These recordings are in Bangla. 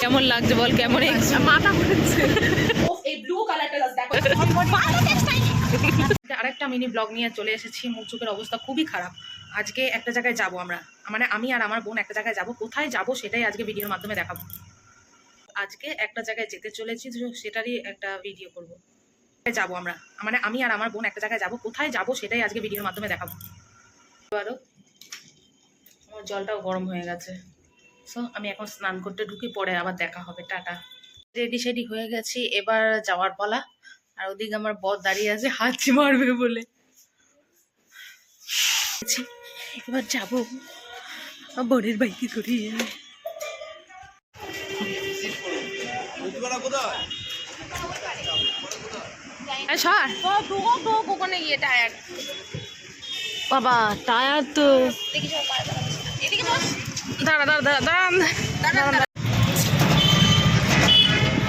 কেমন লাগছে বল? কেমন মাথা ঘুরছে। এই ব্লু কালারটা দেখো। আরেকটা মিনি ব্লগ নিয়ে চলে এসেছি। মুখ চোখের অবস্থা খুবই খারাপ। আজকে একটা জায়গায় যাব আমরা, মানে আমি আর আমার বোন একটা জায়গায় যাব। কোথায় যাব সেটাই আজকে ভিডিওর মাধ্যমে দেখাবো। আজকে একটা জায়গায় যেতে চলেছি, সেটারই একটা ভিডিও করব। যাব আমরা, মানে আমি আর আমার বোন একটা জায়গায় যাব। কোথায় যাব সেটাই আজকে ভিডিওর মাধ্যমে দেখাবো। এবারও আমার জলটাও গরম হয়ে গেছে। সো আমি এখন স্নান করতে ঢুকি, পরে আবার দেখা হবে। টাটা। রেডি সেডি হয়ে গেছি, এবার যাওয়ার পালা। আর ওদিকে আমার বর দাঁড়িয়ে আছে হাঁচি মারবে বলে। এবার যাবো বোনের বাইকে করে। বাবা টায়ার তো দাঁড়া দাঁড়া দাঁড়া দাঁড়া।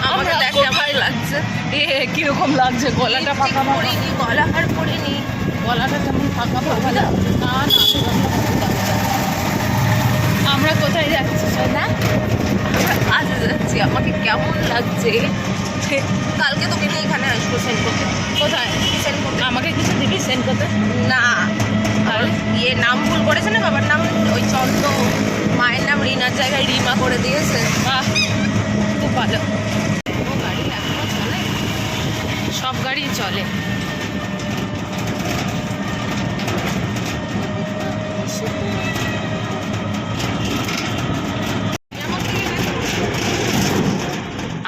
আমাকে দেখ কেমন লাগছে। কিরকম লাগছে? গলাটা ফাঁকা পড়িনি, গলা আর পড়িনি। গলাটা কেমন ফাঁকা ফাঁকা লাগছে। না না, আমরা কোথায় যাচ্ছি না? আমরা কাজে যাচ্ছি। আমাকে কেমন লাগছে? কালকে তোকে নিয়ে এখানে আসবো সেন্ড করতে। কোথায় সেন্ড করতে? আমাকে কিছু দিবি সেন্ড করতে? না, আর ইয়ে নাম ভুল করেছে না, বাবার নাম ওই চন্দ্র, মায়ের নাম রিনার জায়গায় রিমা করে দিয়েছে। বাহ, খুব ভালো। গাড়ি এখনো চলে? সব গাড়ি চলে।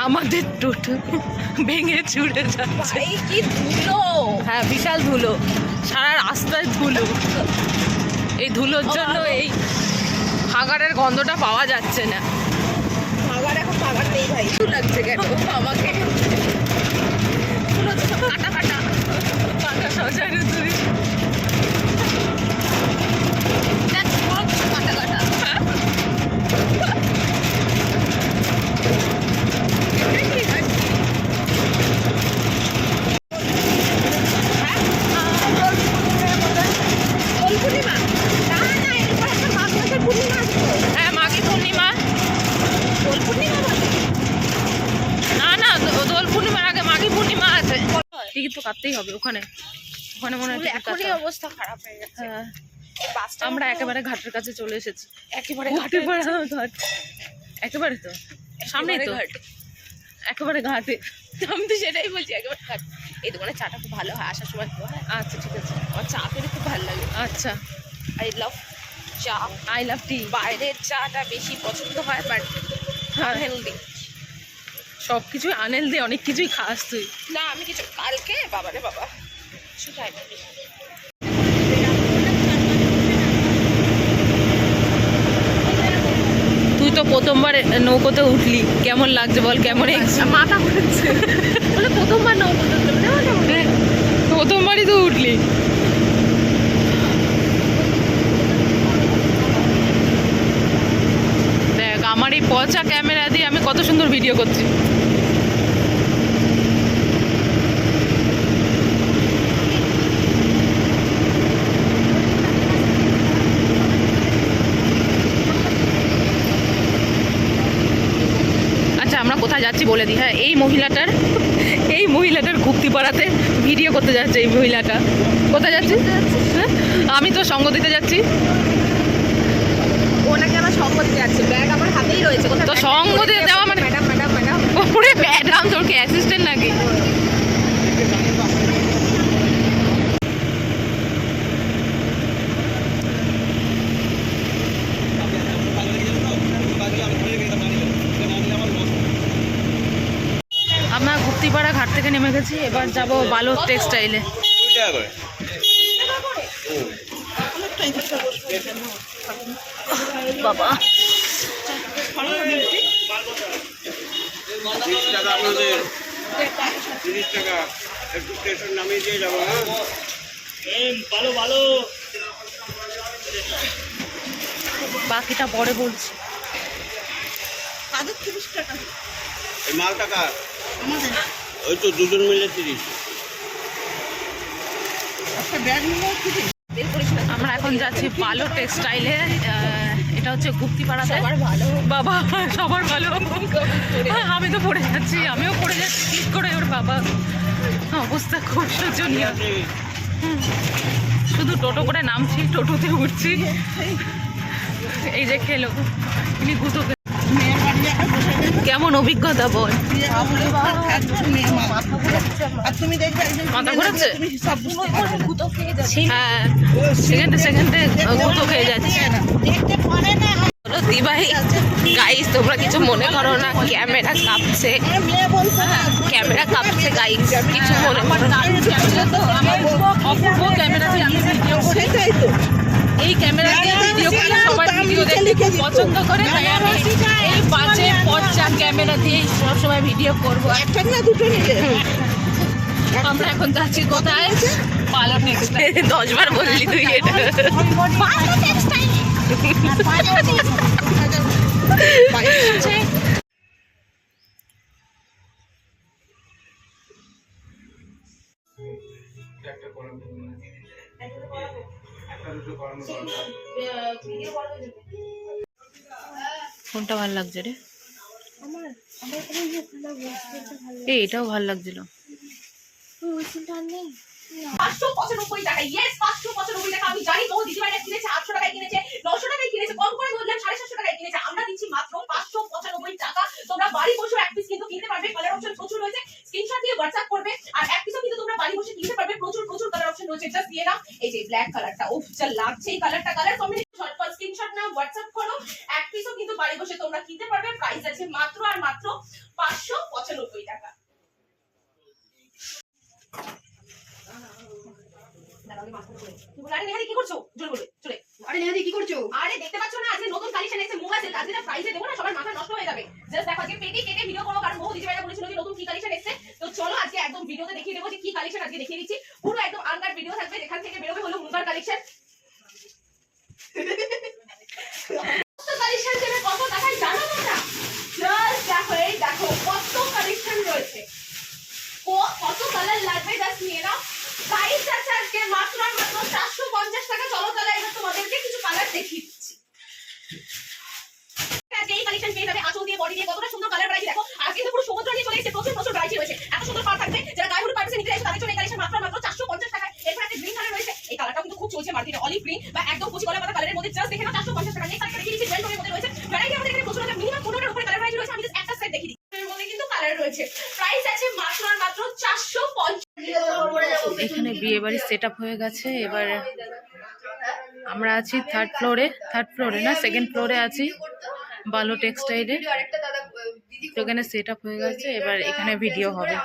আমাদের টোটো ভেঙে চুড়ে যাচ্ছে। কি ধুলো! হ্যাঁ, বিশাল ধুলো, সারা রাস্তায় ধুলো। এই ধুলোর জন্য এই হাগারের গন্ধটা পাওয়া যাচ্ছে না। হাগার এখন হাগার নেই ভাই। লাগছে কেন আমাকে? কাটা কাটা কাটা সজায় তুই কাটা কাটা। টিকিট তো কাটতেই হবে ওখানে। ওখানে মনে হয় এখনই অবস্থা খারাপ হয়ে গেছে। আমরা একেবারে ঘাটের কাছে চলে এসেছি। একেবারে ঘাটের ঘাট, একেবারে তো সামনেই তো, একেবারে ঘাটে। আমি তো সেটাই বলছি, একেবারে ঘাট। এই দোকানে চাটা খুব ভালো হয়, আসার সময়। আচ্ছা ঠিক আছে, আমার চা খেতে খুব ভালো লাগে। আচ্ছা, আই লাভ চা, আই লাভ টি। বাইরের চাটা বেশি পছন্দ হয়, বাট আনহেলদি। সব কিছুই আনহেলদি, অনেক কিছুই খাস তুই। না আমি কিছু কালকে বাবারে বাবা সেটাই। তুই তো প্রথমবার নৌকোতে উঠলি, কেমন লাগছে বল? কেমন? মাথা ঘুরছে। বলে প্রথমবার নৌকোতে উঠলি? প্রথমবারই তো উঠলি। দেখ আমার এই পচা ক্যামেরা দিয়ে আমি কত সুন্দর ভিডিও করছি। আমরা কোথায় যাচ্ছি বলে দিই। হ্যাঁ, এই মহিলাটার গুপ্তিপাড়াতে ভিডিও করতে যাচ্ছে। এই মহিলাটা কোথায় যাচ্ছি? হ্যাঁ, আমি তো সঙ্গ দিতে যাচ্ছি। ওনাকে আমার সঙ্গ দিতে যাচ্ছে, ব্যাগ আমার হাতেই রয়েছে। তো সঙ্গ দিয়ে দেওয়া মানে ম্যাডাম ম্যাডাম ম্যাডাম। ওরে ম্যাডাম, তোর কি অ্যাসিস্ট্যান্ট নাকি? আমরা গুপ্তিপাড়া ঘাট থেকে নেমে গেছি, এবার যাব বালক টেক্সটাইলে। বাবা বাকিটা পরে বলছি। মাল টাকা ওই তো দুজন মিলে 30। আমরা এখন যাচ্ছি বালো টেক্সটাইলে। এটা হচ্ছে গুপ্তিপাড়া। সবার ভালো বাবা, সবার ভালো। আমি তো পড়ে যাচ্ছি, আমিও পড়ে যাচ্ছি ঠিক করে। ওর বাবা অবস্থা খুব শোচনীয়। শুধু টোটো করে নামছি, টোটোতে উঠছি। এই যে খেলো ইনি গুতো। কেমন অভিজ্ঞতা বল? মাথা ঘুরাচ্ছে? হ্যাঁ, সেকেন্ডে গুতো খেয়ে যাচ্ছে। দিবাই গাইস, তোমরা কিছু মনে করো না, ক্যামেরা কাঁপছে, ক্যামেরা কাঁপছে গাইস, কিছু মনে করো না। অপূর্ব ক্যামেরা এই ক্যামেরা দিয়ে ভিডিও করলে সবাই ভিডিও দেখতে খুব পছন্দ করে, তাই আমি এই বাজে পচা ক্যামেরা দিয়ে সবসময় ভিডিও করবো। একটা না দুটো নিলে আমরা এখন যাচ্ছি কোথায়? পালো টেক্সটাইল। 10 বার বললি তুই এটা। পালো টেক্সটাইল। কোনটা ভালো লাগছে রে? এটাও ভালো লাগছিল। 595 টাকা। ইয়েস, 595 টাকা। আমি জানি তোমার দিদিভাইরা কিনেছে 800 টাকায় কিনেছে, 900 টাকায় কিনেছে, কম করে ধরলাম 750 টাকায় কিনেছে। আমরা দিচ্ছি মাত্র 595 টাকা। তোমরা বাড়ি বসে এক পিস কিন্তু কিনতে পারবে। কালার অপশন প্রচুর রয়েছে, স্ক্রিনশট দিয়ে WhatsApp করবে। আর এক পিসও কিন্তু তোমরা বাড়ি বসে কিনতে পারবে। প্রচুর কালার অপশন রয়েছে। জাস্ট দিয়ে নাও এই যে ব্ল্যাক কালারটা। উফ, যা লাগছে এই কালারটা। কালার কম্বিনেশন ঝটপট স্ক্রিনশট নাও, WhatsApp করো। এক পিসও কিন্তু বাড়ি বসে তোমরা কিনতে পারবে। প্রাইস আছে মাত্র আর মাত্র 595 টাকা। আরে কি করছো? জোর বলবে চলে। আরে নেহাদি কি করছো? আরে দেখতে পাচ্ছ না, আজকে নতুন কালেকশন এসেছে মুগা সেল। আজকে না প্রাইসে দেবো না, সবার মাথা নষ্ট হয়ে যাবে। জাস্ট দেখো, আজকে পেটি কেটে ভিডিও করব, কারণ বহু দিদিভাইরা বলেছিল যে নতুন কি কালেকশন এসেছে। তো চলো আজকে একদম ভিডিওতে দেখিয়ে দেবো যে কি কালেকশন আজকে দেখিয়ে দিচ্ছি। পুরো একদম আনকাট ভিডিও থাকবে, যেখান থেকে বেরোবে হলো মুগার কালেকশন। কালেকশন দেবে কত টাকায় জানো তোমরা? জাস্ট দেখো, এই দেখো কত কালেকশন রয়েছে, কত কালার লাগবে। জাস্ট নিয়ে নাও। প্রাইস আছে আজকে মাত্র আর মাত্র 450 টাকা। চলো তাহলে এবার তোমাদেরকে কিছু কালার দেখিয়ে দিচ্ছি। আজকে এই কালেকশন পেয়ে যাবে আঁচল দিয়ে, বডি দিয়ে, কতটা সুন্দর কালার ভ্যারাইটি দেখো। আর কিন্তু পুরো সমুদ্র নিয়ে চলে এসেছে, প্রচুর ভ্যারাইটি রয়েছে। এত সুন্দর পার থাকবে, যারা গায়ে হলুদ পার্পসে নিতে এসে তাদের জন্য এই কালেকশন মাত্র 450 টাকা। এরপর একটা গ্রিন কালার রয়েছে, এই কালারটা কিন্তু খুব চলছে মার্কেটে, অলিভ গ্রিন বা একদম কচি কলা পাতা কালারের মধ্যে। জাস্ট দেখে নাও 450 টাকা। নেক্সট একটা দেখিয়ে দিচ্ছি, জেল টোনের মধ্যে রয়েছে। ভ্যারাইটি আমাদের এখানে প্রচুর আছে, মিনিমাম 15টার উপরে কালার ভ্যারাইটি রয়েছে। আমি জাস্ট একটা সেট দেখিয়ে দিচ্ছি, এর মধ্যে কিন্তু কালার রয়েছে। প্রাইস আছে মাত্র আর মাত্র 450। এখানে বিয়ে বাড়ির সেট আপ হয়ে গেছে। এবার আমরা আছি থার্ড ফ্লোরে না সেকেন্ড ফ্লোরে আছি, বালো টেক্সটাইলে। তো এখানে সেট আপ হয়ে গেছে, এবার এখানে ভিডিও হবে।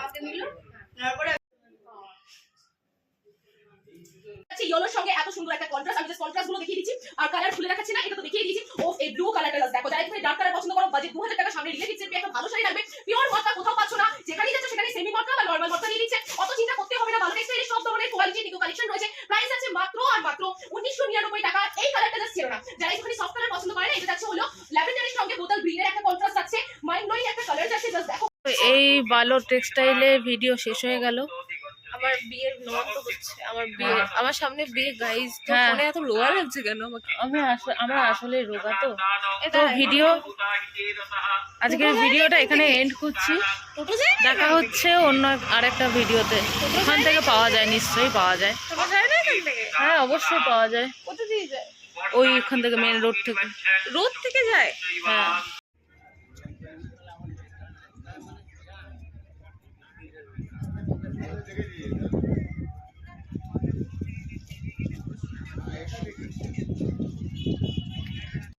ইয়েলোর সঙ্গে এত সুন্দর একটা কন্ট্রাস্ট, আমি জাস্ট কন্ট্রাস্ট গুলো দেখিয়ে দিচ্ছি। আর কালার খুলে দেখাচ্ছি না, এটা তো দেখিয়ে দিয়েছি। ও এই ব্লু কালারটা জাস্ট দেখো। যারা তুমি ডার্ক কালার পছন্দ করো, বাজেট 2000 টাকা, সামনে রিলেটিভস এর একটা ভালো শাড়ি লাগবে। পিওর মটকা কোথাও পাচ্ছ না, যেখানেই যাচ্ছ সেখানে সেমি মটকা বা নরমাল মটকা দিয়ে দিচ্ছে। অত চিন্তা করতে হবে না, ভালো টেক্সটাইলের সব ধরনের কোয়ালিটি নিকো কালেকশন রয়েছে। প্রাইস আছে মাত্র আর মাত্র 1999 টাকা। এই কালারটা জাস্ট ছিল না, যারা একটুখানি সফট কালার পছন্দ করে না, এটা যাচ্ছে হলো ল্যাভেন্ডারের সঙ্গে বোতল গ্রিনের একটা কন্ট্রাস্ট আছে, মাইন্ড ব্লোয়িং একটা কালার যাচ্ছে। জাস্ট দেখো, এই বালো টেক্সটাইলে ভিডিও শেষ হয়ে গেল। আমার বিয়ের নমন্ত হচ্ছে, আমার সামনে বিয়ে গাইস। তো ফোনে এত রোগা লাগছে কেন আমাকে? আমরা আসলে রোগা। তো ভিডিও, আজকের ভিডিওটা এখানে এন্ড করছি। দেখা হচ্ছে অন্য আরেকটা ভিডিওতে। ওখান থেকে পাওয়া যায়, নিশ্চয়ই পাওয়া যায়। হ্যাঁ অবশ্যই পাওয়া যায়। কোথা থেকে যায়? ওই ওখান থেকে, মেন রোড থেকে যায়। হ্যাঁ।